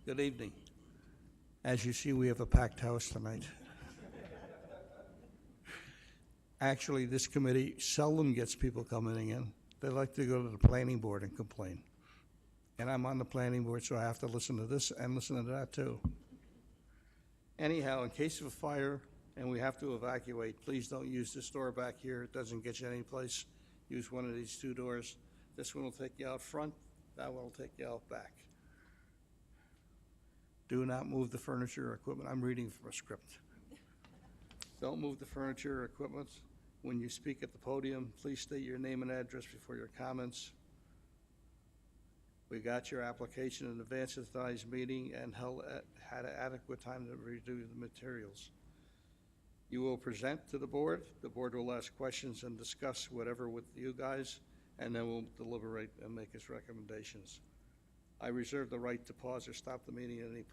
Good evening. As you see, we have a packed house tonight. Actually, this committee seldom gets people coming in. They like to go to the planning board and complain. And I'm on the planning board, so I have to listen to this and listen to that too. Anyhow, in case of a fire and we have to evacuate, please don't use this door back here. It doesn't get you any place. Use one of these two doors. This one will take you out front. That one will take you out back. Do not move the furniture or equipment. I'm reading from a script. Don't move the furniture or equipment. When you speak at the podium, please state your name and address before your comments. We got your application in advance of tonight's meeting and had adequate time to review the materials. You will present to the board. The board will ask questions and discuss whatever with you guys, and then we'll deliberate and make its recommendations. I reserve the right to pause or stop the meeting at any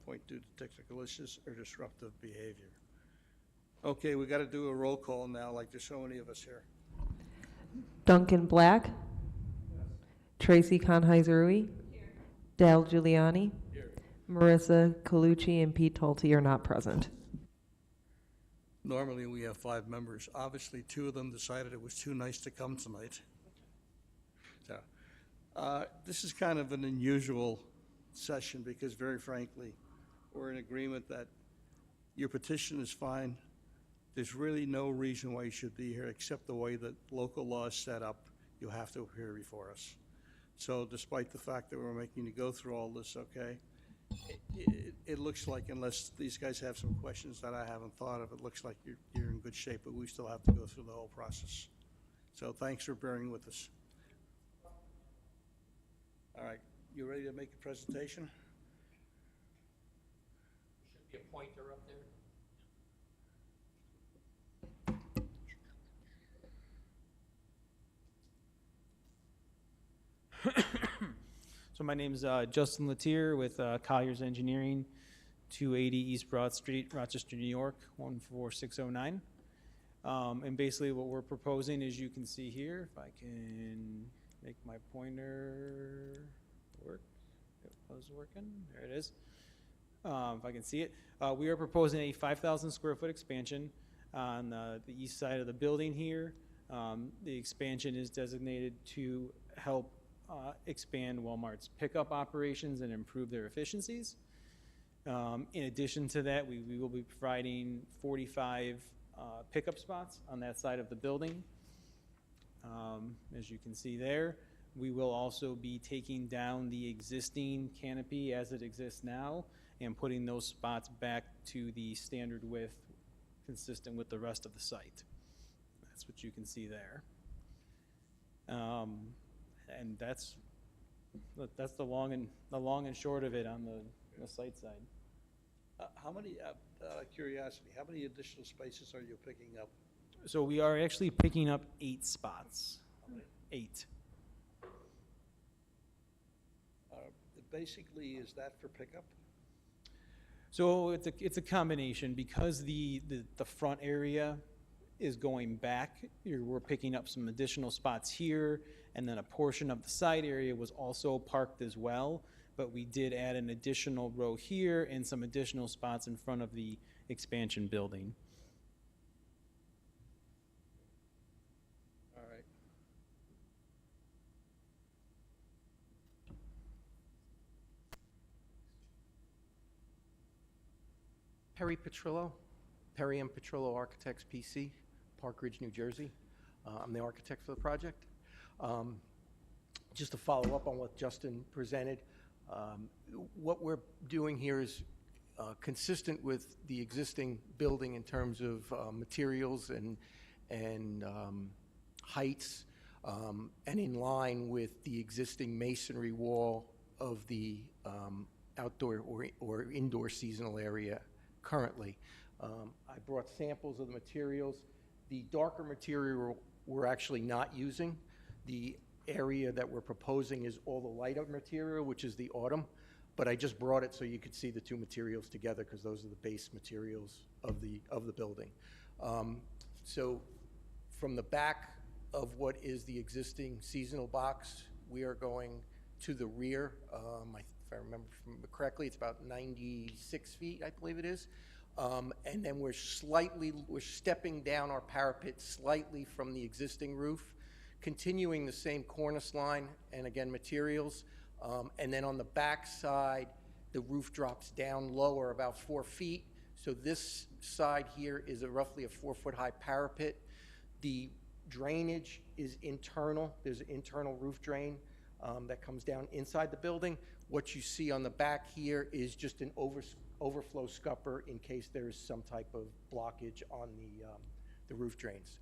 point due to technical issues or disruptive behavior. Okay, we got to do a roll call now, like there's so many of us here. Duncan Black. Yes. Tracy Conheiser-Rui. Dal Giuliani. Here. Marissa Colucci and Pete Tolte are not present. Normally we have 5 members. Obviously 2 of them decided it was too nice to come tonight. So, this is kind of an unusual session because very frankly, we're in agreement that your petition is fine. There's really no reason why you should be here except the way that local law is set up. You have to appear before us. So despite the fact that we're making you go through all this, okay, it looks like, unless these guys have some questions that I haven't thought of, it looks like you're in good shape, but we still have to go through the whole process. So thanks for bearing with us. All right, you ready to make a presentation? There should be a pointer up there. So my name is Justin Latier with Colliers Engineering, 280 East Broad Street, Rochester, New York, 14609. And basically what we're proposing, as you can see here, if I can make my pointer work. It was working. There it is. If I can see it. We are proposing a 5,000 square foot expansion on the east side of the building here. The expansion is designated to help expand Walmart's pickup operations and improve their efficiencies. In addition to that, we will be providing 45 pickup spots on that side of the building. As you can see there, we will also be taking down the existing canopy as it exists now and putting those spots back to the standard width consistent with the rest of the site. That's what you can see there. And that's the long and short of it on the site side. How many, curiosity, how many additional spaces are you picking up? So we are actually picking up 8 spots. How many? 8. Basically, is that for pickup? So it's a combination because the front area is going back. We're picking up some additional spots here, and then a portion of the side area was also parked as well, but we did add an additional row here and some additional spots in front of the expansion building. All right. Perry Petrillo, Perry and Petrillo Architects PC, Park Ridge, New Jersey. I'm the architect for the project. Just to follow up on what Justin presented, what we're doing here is consistent with the existing building in terms of materials and heights, and in line with the existing masonry wall of the outdoor or indoor seasonal area currently. I brought samples of the materials. The darker material we're actually not using. The area that we're proposing is all the lighter material, which is the autumn, but I just brought it so you could see the two materials together because those are the base materials of the building. So from the back of what is the existing seasonal box, we are going to the rear. If I remember correctly, it's about 96 feet, I believe it is. And then we're stepping down our parapet slightly from the existing roof, continuing the same cornice line and again, materials. And then on the back side, the roof drops down lower about 4 feet. So this side here is roughly a 4-foot-high parapet. The drainage is internal. There's an internal roof drain that comes down inside the building. What you see on the back here is just an overflow scupper in case there's some type of blockage on the roof drains.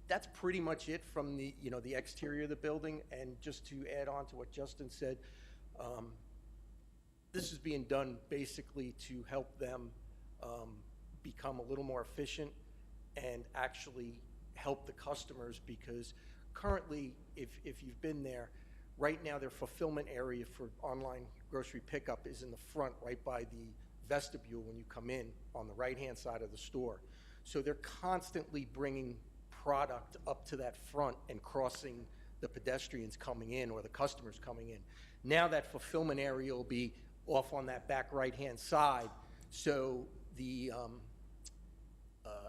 That's pretty much it from the exterior of the building. And just to add on to what Justin said, this is being done basically to help them become a little more efficient and actually help the customers, because currently, if you've been there, right now their fulfillment area for online grocery pickup is in the front, right by the vestibule when you come in on the right-hand side of the store. So they're constantly bringing product up to that front and crossing the pedestrians coming in or the customers coming in. Now that fulfillment area will be off on that back right-hand side, so the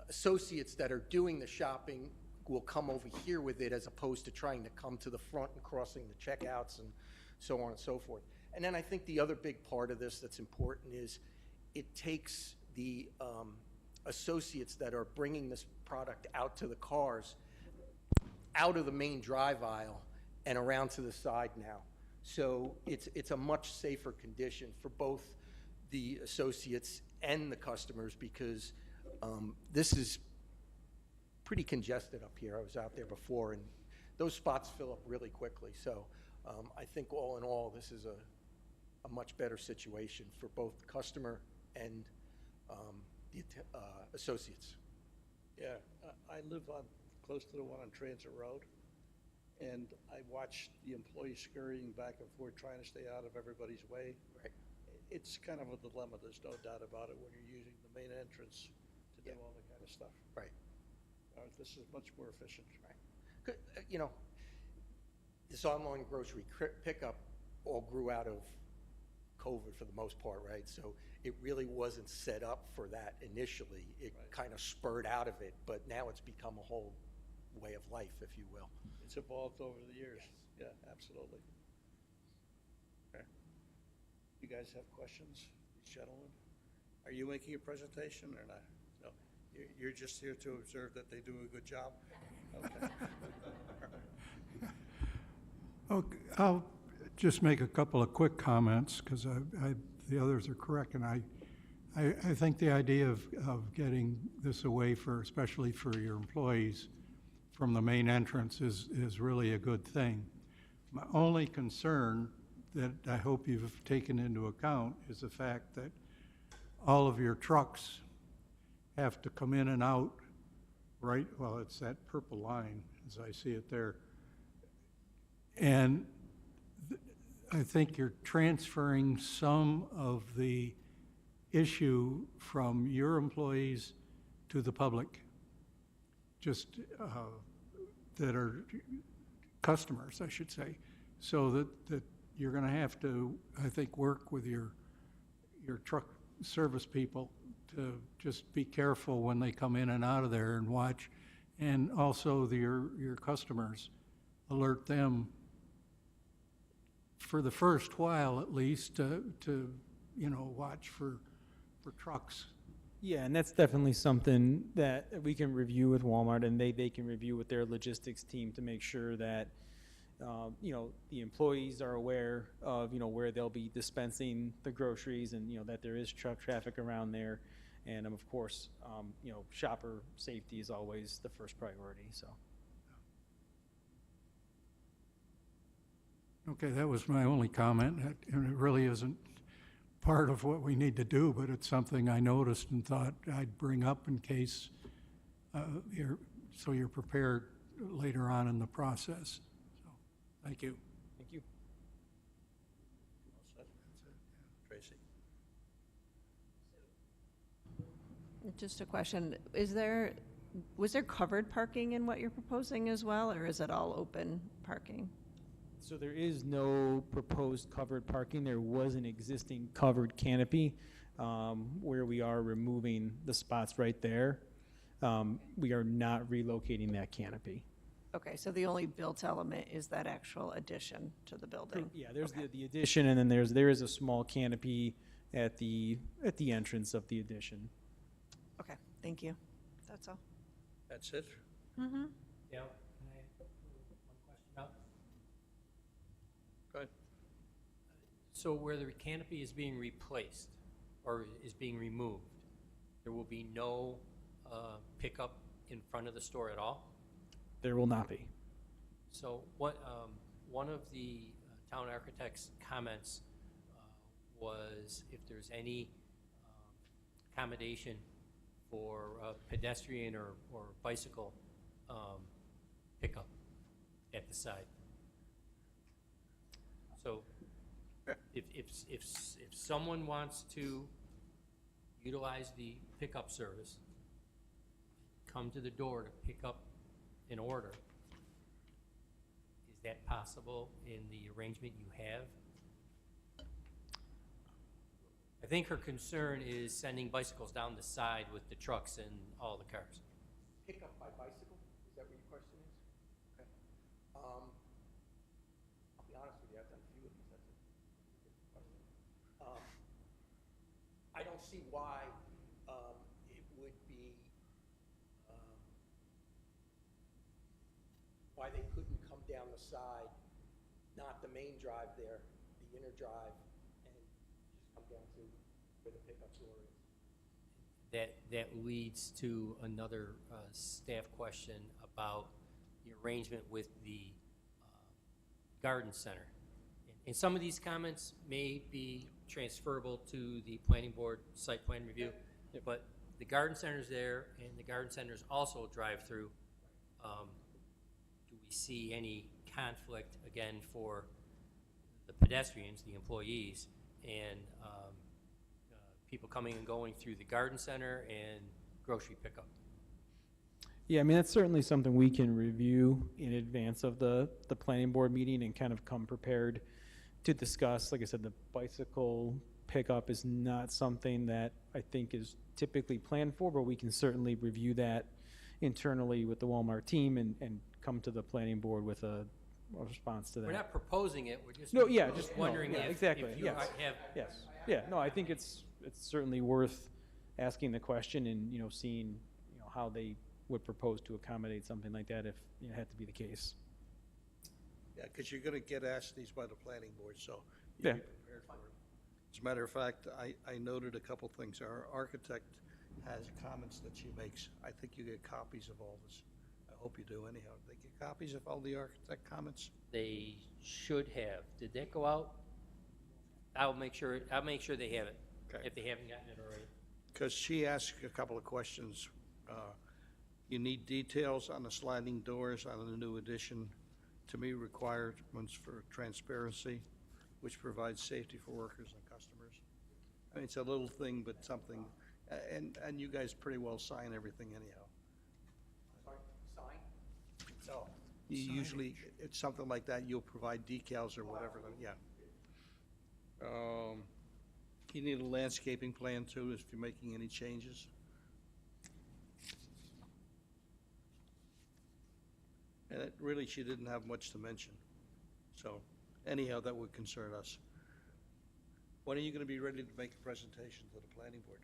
associates that are doing the shopping will come over here with it, as opposed to trying to come to the front and crossing the checkouts and so on and so forth. And then I think the other big part of this that's important is it takes the associates that are bringing this product out to the cars out of the main drive aisle and around to the side now. So it's a much safer condition for both the associates and the customers, because this is pretty congested up here. I was out there before, and those spots fill up really quickly. So I think all in all, this is a much better situation for both the customer and the associates. Yeah, I live close to the one on Transit Road, and I watch the employees scurrying back and forth, trying to stay out of everybody's way. Right. It's kind of a dilemma, there's no doubt about it, when you're using the main entrance to do Yeah. all that kind of stuff. Right. This is much more efficient. Right. This online grocery pickup all grew out of COVID for the most part, right? So it really wasn't set up for that initially. It kind of spurred out of it, but now it's become a whole way of life, if you will. It's evolved over the years. Yeah, absolutely. Okay. You guys have questions, these gentlemen? Are you making a presentation or not? No. You're just here to observe that they do a good job? Okay. Okay, I'll just make a couple of quick comments, because the others are correct, and I think the idea of getting this away especially for your employees from the main entrance is really a good thing. My only concern that I hope you've taken into account is the fact that all of your trucks have to come in and out, right? Well, it's that purple line, as I see it there. And I think you're transferring some of the issue from your employees to the public, just that are customers, I should say, so that you're going to have to, I think, work with your truck service people to just be careful when they come in and out of there and watch, and also your customers, alert them for the first while at least to watch for trucks. Yeah, and that's definitely something that we can review with Walmart, and they can review with their logistics team to make sure that the employees are aware of where they'll be dispensing the groceries, and that there is truck traffic around there, and of course shopper safety is always the first priority. So. Okay, that was my only comment, and it really isn't part of what we need to do, but it's something I noticed and thought I'd bring up in case you're prepared later on in the process. So, thank you. Thank you. All set? Tracy? Just a question, was there covered parking in what you're proposing as well, or is it all open parking? So there is no proposed covered parking. There was an existing covered canopy where we are removing the spots right there. We are not relocating that canopy. Okay, so the only built element is that actual addition to the building? Yeah, there's Okay. the addition, and then there is a small canopy at the entrance of the addition. Okay, thank you. That's all. That's it? Mm-hmm. Yeah, can I one question out? Go ahead. So where the canopy is being replaced or is being removed, there will be no pickup in front of the store at all? There will not be. So what, one of the town architect's comments was if there's any accommodation for pedestrian or bicycle pickup at the side. So if someone wants to utilize the pickup service, come to the door to pick up an order, is that possible in the arrangement you have? I think her concern is sending bicycles down the side with the trucks and all the cars. Pick up by bicycle? Is that what your question is? Okay. I'll be honest with you, I've done a few of these, that's a good question. I don't see why it would be, why they couldn't come down the side, not the main drive there, the inner drive, and just come down to where the pickup door is. That leads to another staff question about the arrangement with the garden center. And some of these comments may be transferable to the planning board site plan review, but the garden center's there, and the garden center's also drive-through. Do we see any conflict, again, for the pedestrians, the employees, and people coming and going through the garden center and grocery pickup? Yeah, I mean, that's certainly something we can review in advance of the planning board meeting and kind of come prepared to discuss. Like I said, the bicycle pickup is not something that I think is typically planned for, but we can certainly review that internally with the Walmart team and come to the planning board with a response to that. We're not proposing it, we're just No, yeah, just wondering no, yeah, if exactly, you yes. have. Yes, yeah, no, I think it's certainly worth asking the question and, seeing, how they would propose to accommodate something like that if it had to be the case. Yeah, because you're going to get asked these by the planning board, so Yeah. you be prepared for it. As a matter of fact, I noted a couple things. Our architect has comments that she makes. I think you get copies of all this. I hope you do anyhow. They get copies of all the architect comments? They should have. Did that go out? I'll make sure they have it, Okay. if they haven't gotten it already. Because she asked a couple of questions. You need details on the sliding doors on the new addition. To me, requirements for transparency, which provides safety for workers and customers. I mean, it's a little thing, but something, and you guys pretty well sign everything anyhow. Sorry, sign? No. You usually, it's something like that, you'll provide decals or whatever, yeah. You need a landscaping plan too, if you're making any changes. And it really, she didn't have much to mention. So anyhow, that would concern us. When are you going to be ready to make a presentation to the planning board?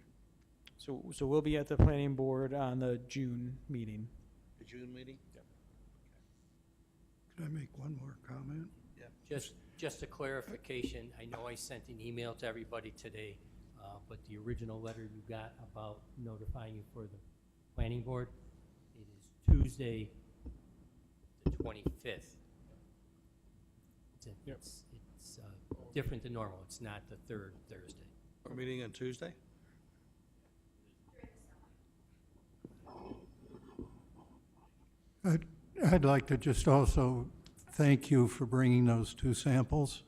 So we'll be at the planning board on the June meeting. The June meeting? Yep. Could I make one more comment? Yeah. Just a clarification, I know I sent an email to everybody today, but the original letter you got about notifying you for the planning board, it is Tuesday, the 25th. It's different than normal. It's not the third Thursday. We're meeting on Tuesday? I'd like to just also thank you for bringing those two samples.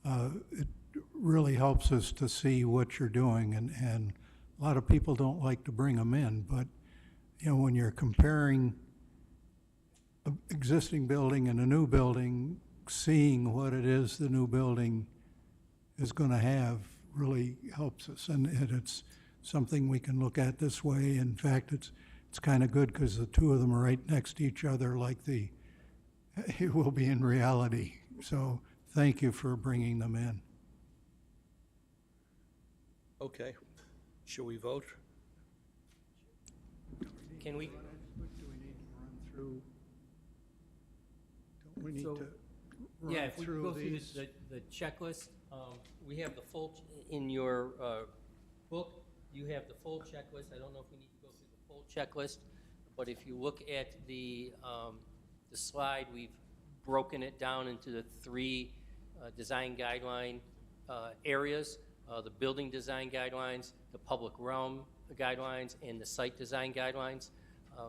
It really helps us to see what you're doing, and a lot of people don't like to bring them in, but when you're comparing an existing building and a new building, seeing what it is the new building is going to have really helps us. And it's something we can look at this way. In fact, it's kind of good because the two of them are right next to each other like it will be in reality. So thank you for bringing them in. Okay. Shall we vote? Can we, Do we need to run through? Don't we need So, to yeah, run if we through go through these? the checklist, we have the full, in your book, you have the full checklist. I don't know if we need to go through the full checklist, but if you look at the slide, we've broken it down into the three design guideline areas, the building design guidelines, the public realm guidelines, and the site design guidelines.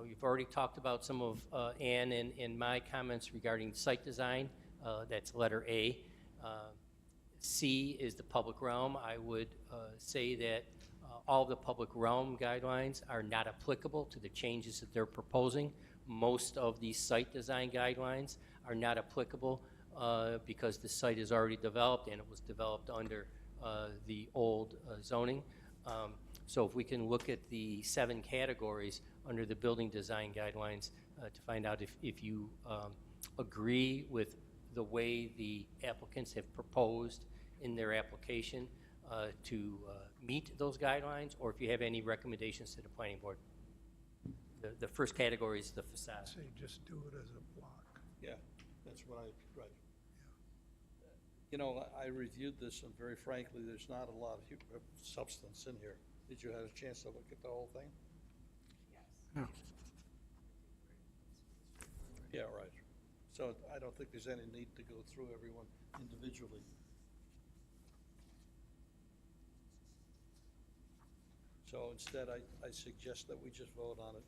We've already talked about some of Ann and my comments regarding site design. That's letter A. C is the public realm. I would say that all the public realm guidelines are not applicable to the changes that they're proposing. Most of these site design guidelines are not applicable because the site is already developed and it was developed under the old zoning. So if we can look at the 7 categories under the building design guidelines to find out if you agree with the way the applicants have proposed in their application to meet those guidelines, or if you have any recommendations to the planning board. The first category is the facade. Say just do it as a block. Yeah, that's what right. You know, I reviewed this, and very frankly, there's not a lot of substance in here. Did you have a chance to look at the whole thing? Yeah. Yeah, right. So I don't think there's any need to go through everyone individually. So instead, I suggest that we just vote on it,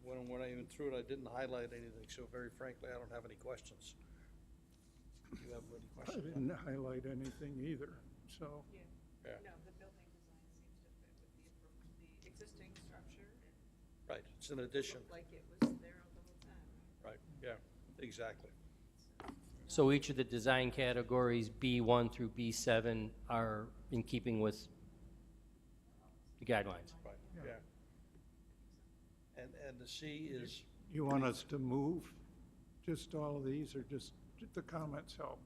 when I went through it, I didn't highlight anything, so very frankly, I don't have any questions. Do you have any I questions? didn't highlight anything either, so. Yeah. No, the building design seems to fit with the existing structure. Right, it's an addition. Like it was there all the whole time. Right, yeah, exactly. So each of the design categories, B1 through B7, are in keeping with the guidelines. Right, yeah. And the C is, You want us to move just all of these, or just the comments help?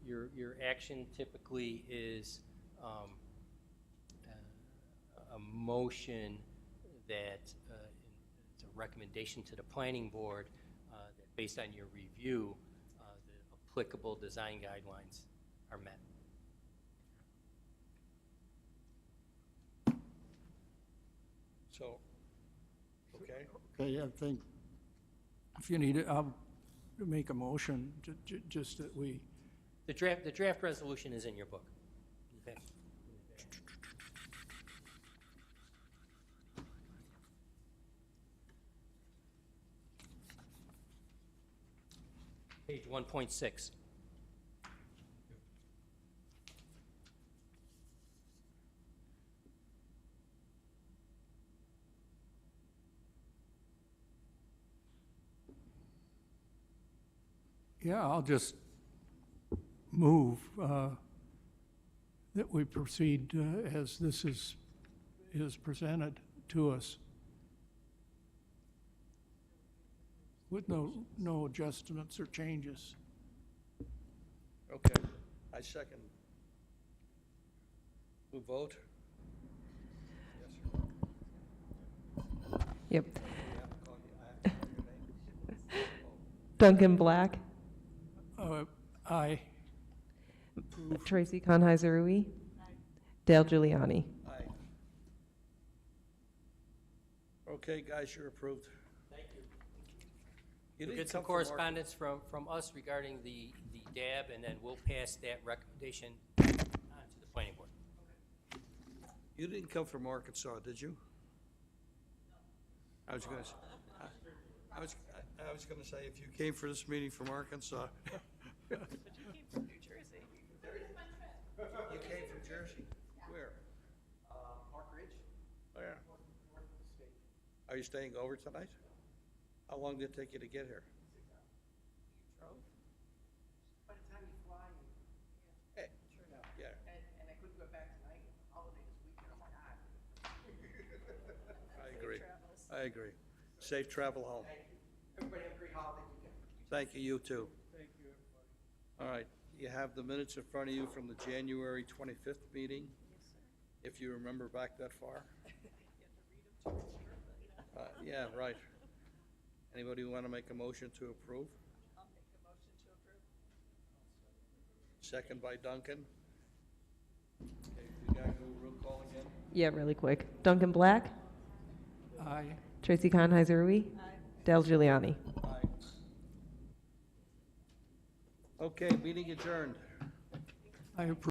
Your action typically is a motion that it's a recommendation to the planning board that based on your review, the applicable design guidelines are met. so, okay, Okay, I think if you need it, I'll make a motion, just that we, The draft resolution is in your book. Okay. Page 1.6. yeah, I'll just move that we proceed as this is presented to us with no adjustments or changes. okay, I second. We vote? Yep. I have to call your name? Duncan Black, Aye. Tracy Conhiser-Rui, Dale Giuliani. Aye. Okay, guys, you're approved. Thank you. You You'll didn't get some come from our- correspondence from us regarding the DAB, and then we'll pass that recommendation on to the planning board. You didn't come from Arkansas, did you? I was gonna, I was gonna say, if you came for this meeting from Arkansas. But you came from New Jersey. You came from Jersey? Where? Park Ridge? Where? Are you staying over tonight? How long did it take you to get here? By the time you fly, Hey, yeah. and I couldn't go back tonight, holiday this weekend, oh my God. I agree. I agree. Safe travel home. Everybody have a great holiday weekend. Thank you, you too. Thank you, everybody. All right, you have the minutes in front of you from the January 25th meeting, if you remember back that far. Yeah, right. Anybody want to make a motion to approve? I'll make a motion to approve. Second by Duncan. Okay, we got to go roll call again? Yeah, really quick. Duncan Black, Aye. Tracy Konhiser-Rui, Dal Giuliani. Aye. Okay, meeting adjourned. I approve.